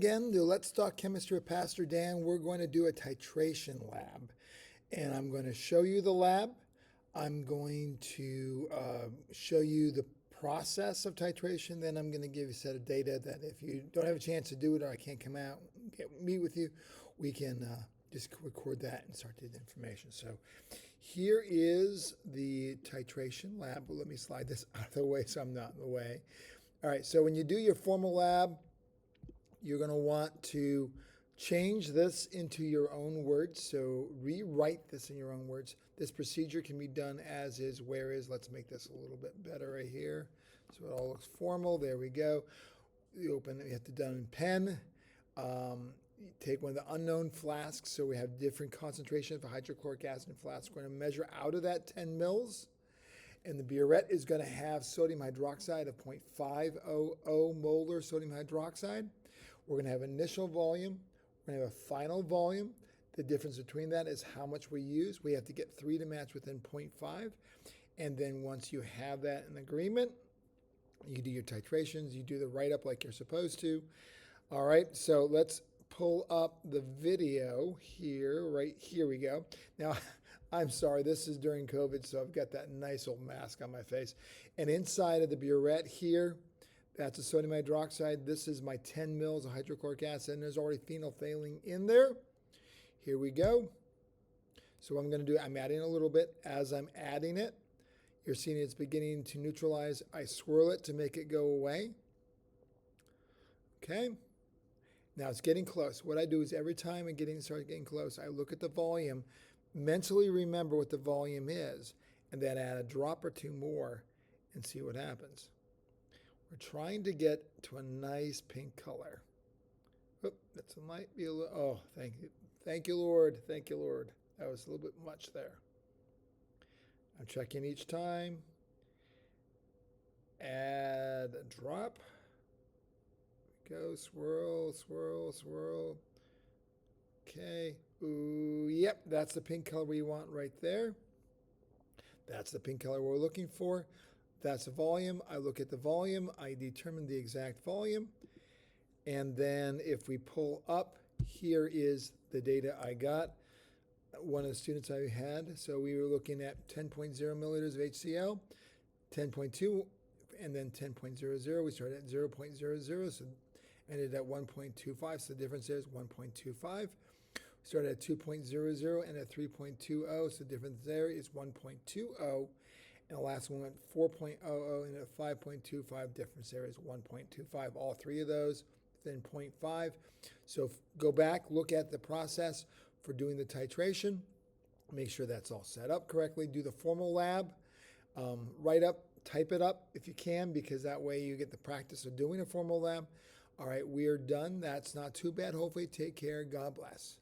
again to Let's Talk Chemistry with Pastor Dan. We're going to do a titration lab, and I'm going to show you the lab. I'm going to show you the process of titration. Then I'm going to give you a set of data that if you don't have a chance to do it or I can't come out and meet with you, we can just record that and start the information. So here is the titration lab. Well, let me slide this out of the way so I'm not in the way. All right, so when you do your formal lab, you're going to want to change this into your own words. So rewrite this in your own words. This procedure can be done as is, where is. Let's make this a little bit better right here. So it all looks formal. There we go. You open it, you have to done in pen. You take one of the unknown flasks. So we have different concentrations for hydrochloric acid in flasks. We're going to measure out of that 10 mils. And the burette is going to have sodium hydroxide of 0.500 molar sodium hydroxide. We're going to have initial volume. We're going to have a final volume. The difference between that is how much we use. We have to get 3 to match within 0.5. And then once you have that in agreement, you do your titrations. You do the write-up like you're supposed to. All right, so let's pull up the video here. Right here we go. Now, I'm sorry, this is during COVID, so I've got that nice old mask on my face. And inside of the burette here, that's a sodium hydroxide. This is my 10 mils of hydrochloric acid, and there's already phenolphthalein in there. Here we go. So what I'm going to do, I'm adding a little bit. As I'm adding it, you're seeing it's beginning to neutralize. I swirl it to make it go away. Okay. Now it's getting close. What I do is every time it starts getting close, I look at the volume, mentally remember what the volume is, and then add a drop or two more and see what happens. We're trying to get to a nice pink color. Oop, that might be a little, oh, thank you. Thank you, Lord. Thank you, Lord. That was a little bit much there. I'm checking each time. Add a drop. Go, swirl, swirl, swirl. Okay. Ooh, yep, that's the pink color we want right there. That's the pink color we're looking for. That's the volume. I look at the volume. I determine the exact volume. And then if we pull up, here is the data I got. One of the students I had. So we were looking at 10.0 milliliters of HCl, 10.2, and then 10.00. We started at 0.00, so ended at 1.25. So the difference there is 1.25. We started at 2.00 and at 3.20. So the difference there is 1.20. And the last one went 4.00 and at 5.25. Difference there is 1.25. All three of those within 0.5. So go back, look at the process for doing the titration. Make sure that's all set up correctly. Do the formal lab. Write up, type it up if you can, because that way you get the practice of doing a formal lab. All right, we are done. That's not too bad. Hopefully, take care. God bless.